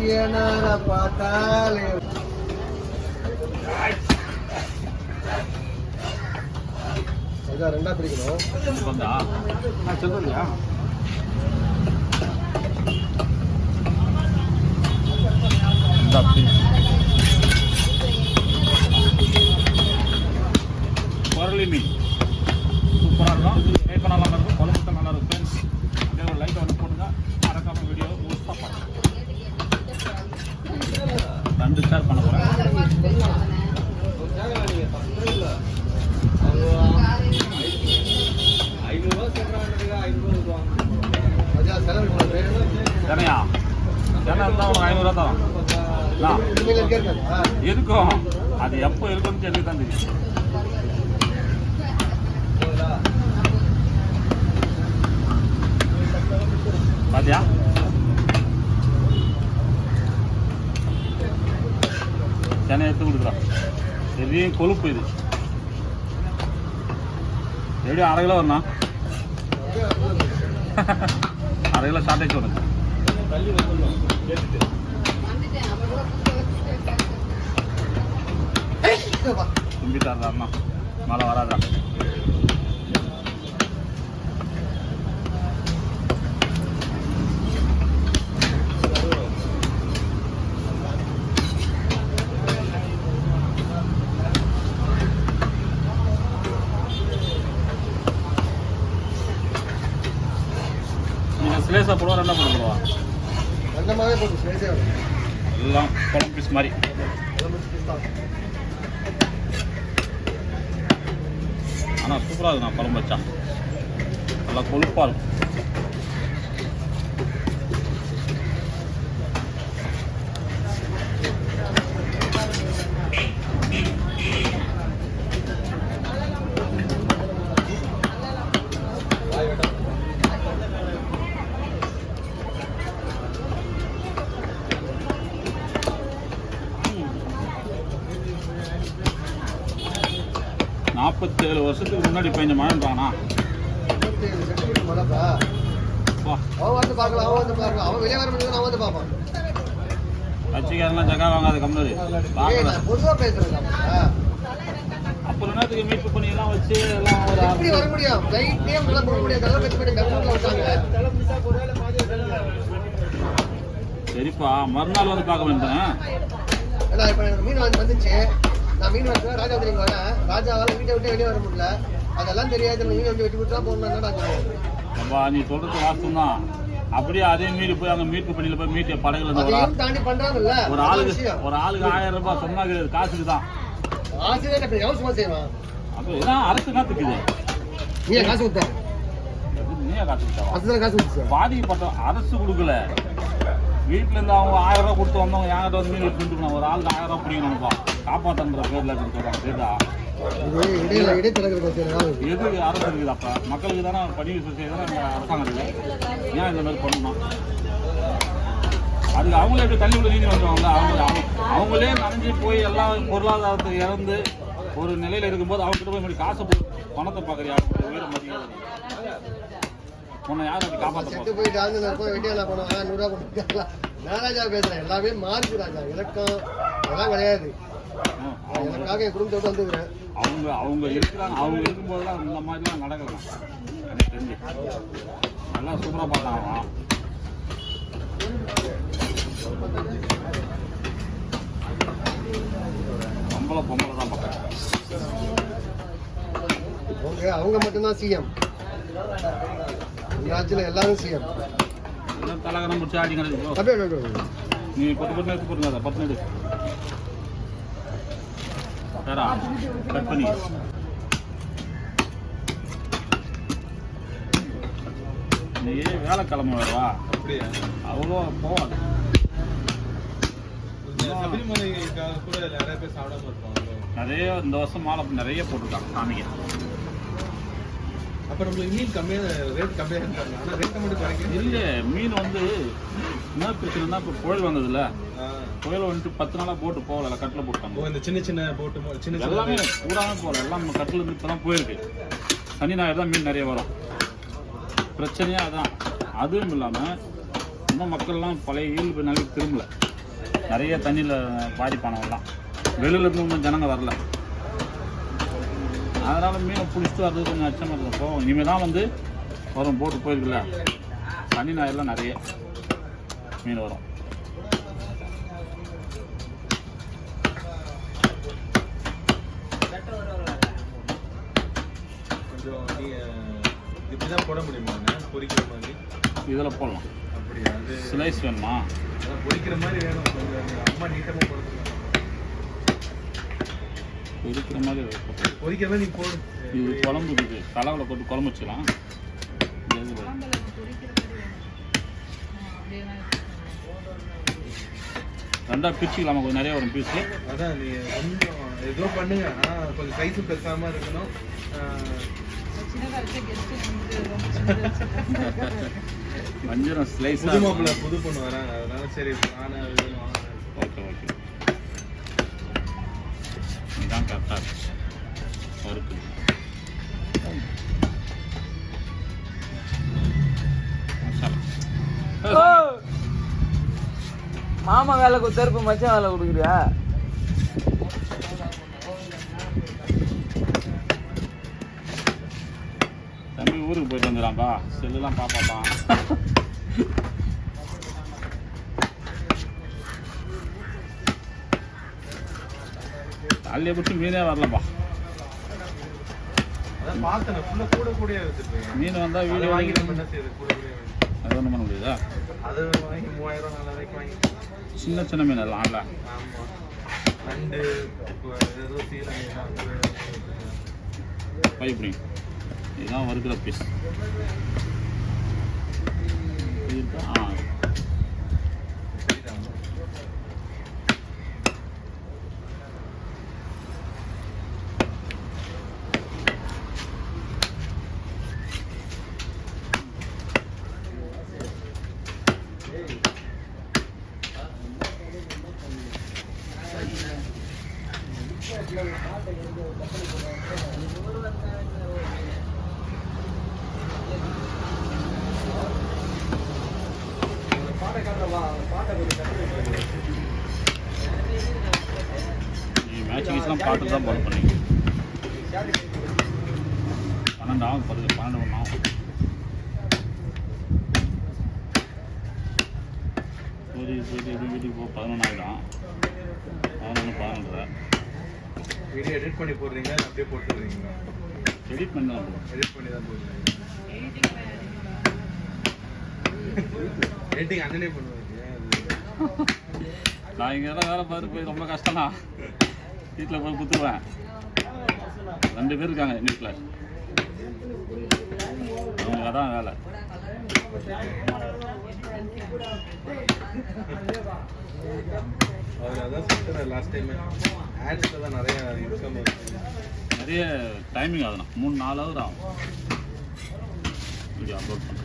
ஐயனார பார்த்தாலே ரெண்டா பிடிக்கணும். சொல்றியா? பொருளி மீன் சூப்பராக இருக்கும். லைஃப் நல்லா இருக்கும். குழம்பு நல்லா இருக்கும் ஃப்ரெண்ட்ஸ். அப்படியே ஒரு லைட்டை வந்து போட்டுங்க. மறக்காம வீடியோ முழுசாக பாருங்க. 2 ஷேர் பண்ண போகிறேன். ஜனையா ஜனை இருந்தால் உனக்கு 500 ரூபா தரும். இருக்கும். அது எப்போ இருக்குன்னு எனக்கு தான் தெரியும். பாத்தியா? சென்னை எடுத்து கொடுக்குறான். பெரிய கொழுப்பு இது. எப்படியும் 1/2 கிலோ வரணும். 1/2 கிலோ ஷார்டேஜ் வருது. கும்பிட்டாருடா அண்ணா. மழை வராதா? ஸ்லேஸா போடுவா? ரெண்டா போடுவா? ரெண்டமாவே போட்டு ஸ்லேஸே வரும். எல்லாம் குழம்பு பீஸ் மாதிரி. ஆனால் சூப்பராக இருக்கும். நான் குழம்பு வச்சா நல்லா கொழுப்பாக இருக்கும். நாற்பத்தேழு வருஷத்துக்கு முன்னாடி பெஞ்ச மழைன்றானா? கட்சிக்காரெல்லாம் ஜகா வாங்காத கம்னது. அப்புறம் என்னத்துக்கு மீட்பு பண்ணி எல்லாம் வச்சு எல்லாம் வர முடியும். சரிப்பா, மறுநாள் வந்து பார்க்க வேண்டியேன். மீன் வந்துச்சு. நான் மீன் வச்சுவேன். ராஜா வந்து நீங்கள் வரேன். ராஜாவால் வீட்டை விட்டு வெளியே வர முடியல. அதெல்லாம் தெரியாது. மீன் வந்து வெட்டி விட்டா போகணும். அப்பா நீ சொல்றது வாஸ்தவம் தான். அப்படியே அதே மீறி போய் அங்கே மீட்பு பண்ணியில் போய் மீட்டு படகுல தாண்டி பண்றாங்கல்ல. ஒரு ஆளுக்கு 1000 ரூபாய் சொன்னா காசுக்கு தான். சும்மா செய்வான். அப்போ இதான் அரசு காத்துக்குது. நீ காசு கொடுத்தா? நீ காசு கொடுத்தா? அரசு காசு கொடுத்து பாதிக்கப்பட்ட அரசு கொடுக்கல. வீட்டில் இருந்து அவங்க 1000 ரூபா கொடுத்து வந்தவங்க என்கிட்ட வந்து மீன் எடுத்துட்டு ஒரு ஆளுக்கு 1000 ரூபா பிடிக்கணும்ப்பா. காப்பாற்றுன்ற பேரில் சொல்றாங்க. சரிதா? எது அரசு இருக்குது? அப்போ மக்களுக்கு தானே பதிவு செய்தானே அரசாங்கம் இருக்குது. ஏன் இந்த மாதிரி பண்ணணும்? அதுக்கு அவங்களே எப்படி தண்ணி உள்ள நீதி வந்துடுவாங்களா? அவங்களே நனைஞ்சு போய் எல்லாம் பொருளாதாரத்தை இறந்து ஒரு நிலையில் இருக்கும்போது அவங்ககிட்ட போய் இப்படி காசை பணத்தை பார்க்குறியா? உயிரை மதிக்காது. உன்னை யாரும் அப்படி காப்பாற்ற போயிட்டு வெட்டியா போனோம். 100 ரூபா கொடுத்துருக்காங்களா? நான் ராஜா பேசுறேன். எல்லாமே மாறுது ராஜா. இலக்கம் அதெல்லாம் கிடையாது. எனக்காக என் குடும்பத்தோடு வந்துக்கிறேன். அவங்க இருக்கிறாங்க. அவங்க இருக்கும்போதுலாம் இந்த மாதிரிலாம் நடக்கலாம். எனக்கு தெரிஞ்சு நல்லா சூப்பராக பார்த்தாங்க. பொம்பளை தான் பார்க்குறேன். ஓகே, அவங்க மட்டும்தான் சிஎம். ஆட்சியில் எல்லாரும் சிஎம். தலைகணம் முடிச்சு ஆடிங்கிறது. நீ கொட்டு எடுத்து போட்டுங்க. 10 எடு வேறா கட் பண்ணி. நீ வேலைக்கிழமை வருவா? அவ்வளோ போவாது. நிறைய இந்த வருஷம் மாலை நிறைய போட்டிருக்காங்க சாமிக்கு. அப்போ நம்மளுக்கு மீன் கம்மியாக ரேட் கம்மியாக இருந்தாங்க. ஆனால் ரேட்டை மட்டும் குறைக்க இல்லை. மீன் வந்து என்ன பிரச்சனைனா இப்போ புயல் வந்ததுல, புயல் வந்துட்டு 10 நாளாக போட்டு போகல. கட்டில் போட்டாங்க. இந்த சின்ன சின்ன போட்டு சின்ன எல்லாமே கூடாமல் போகல. எல்லாம் நம்ம கட்டில் இருந்து இப்போ தான் போயிருக்கு. சனி ஞாயிறு தான் மீன் நிறைய வரும். பிரச்சனையாக அதான். அதுவும் இல்லாமல் இன்னும் மக்கள்லாம் பழைய ஈல்பு நாளைக்கு திரும்பல. நிறைய தண்ணியில் பாதிப்பானவெல்லாம் வெளியில இருந்து ஒன்றும் ஜனங்க வரல. அதனால் மீனை பிடிச்சிட்டு வர்றது கொஞ்சம் அச்சமாக இருக்கும். போகும் இனிமேல் தான் வந்து வரும். போட்டு போயிருக்குல்ல சனி ஞாயிறுலாம் நிறைய மீன் வரும். கொஞ்சம் இப்படி தான் போட முடியுமா பொரிக்கிற மாதிரி? இதில் போடலாம். அப்படியா? அது ஸ்லைஸ் வேணுமா? பொரிக்கிற மாதிரி வேணும். அம்மா நீட்டமாக போட பொரிக்கிற மாதிரி பொரிக்கிற மாதிரி நீ போடு. இது குழம்பு இருக்குது. தலைவில் போட்டு குழம்பு வச்சுக்கலாம். ரெண்டா பிரிச்சுக்கலாமா? கொஞ்சம் நிறைய வரும் பீஸு. அதான் நீ கொஞ்சம் ஏதோ பண்ணுங்க. கொஞ்சம் சைஸு பெருசாம இருக்கணும். வஞ்சிரம் ஸ்லைஸ் புது மாப்பிள்ள புது பொண்ணு வராங்க. அதனால சரி நானும் ஓகே ஓகே இதுதான் கரெக்டாக இருக்கு. மாமா வேலை கொடுத்தருப்பு மச்சான் வேலை கொடுக்குறியா? தம்பி ஊருக்கு போயிட்டு வந்துடாம்பா. செல்லுலாம் பாப்பாப்பா. காலையில பிடிச்சி மீனே வரலப்பா. மீன் வந்தா வீடு வாங்கி அது ஒன்றும் பண்ண முடியுதா? அது வாங்கி 3000 4000 வாங்கி சின்ன சின்ன மீன் எல்லாம் இல்லை. நண்டு ஏதோ பைப்பிடி இதுதான் வறுக்கிற பீஸ். மேட்சிங்ஸ்லாம் பாட்டு தான் பால் பண்ணி 12 ஆகும். 12 ஒன்று ஆகும். வீட்டுக்கு போ 11 ஆகிடும். 11 12. வீடியோ எடிட் பண்ணி போடுறீங்க அப்படியே போட்டுடுறீங்களா? எடிட் பண்ணி தான் எடிட் பண்ணி தான் போடுறீங்க. எடிட்டிங் அண்ணனே பண்ணுவாங்க. நான் இங்கே எல்லாம் வேலை பார்த்து போய் ரொம்ப கஷ்டம் தான். வீட்டில் போய் குத்துருவேன். 2 பேர் இருக்காங்க எங்கள் வீட்டில். அவங்களுக்கு அதான் வேலை. அவர் அதான் சொல்கிறேன் லாஸ்ட் டைம் ஆட்ஸில் தான் நிறைய இன்கம் நிறைய டைமிங் ஆகணும். 3-4 ஹவர் ஆகும் வீடியோ அப்லோட் பண்ண.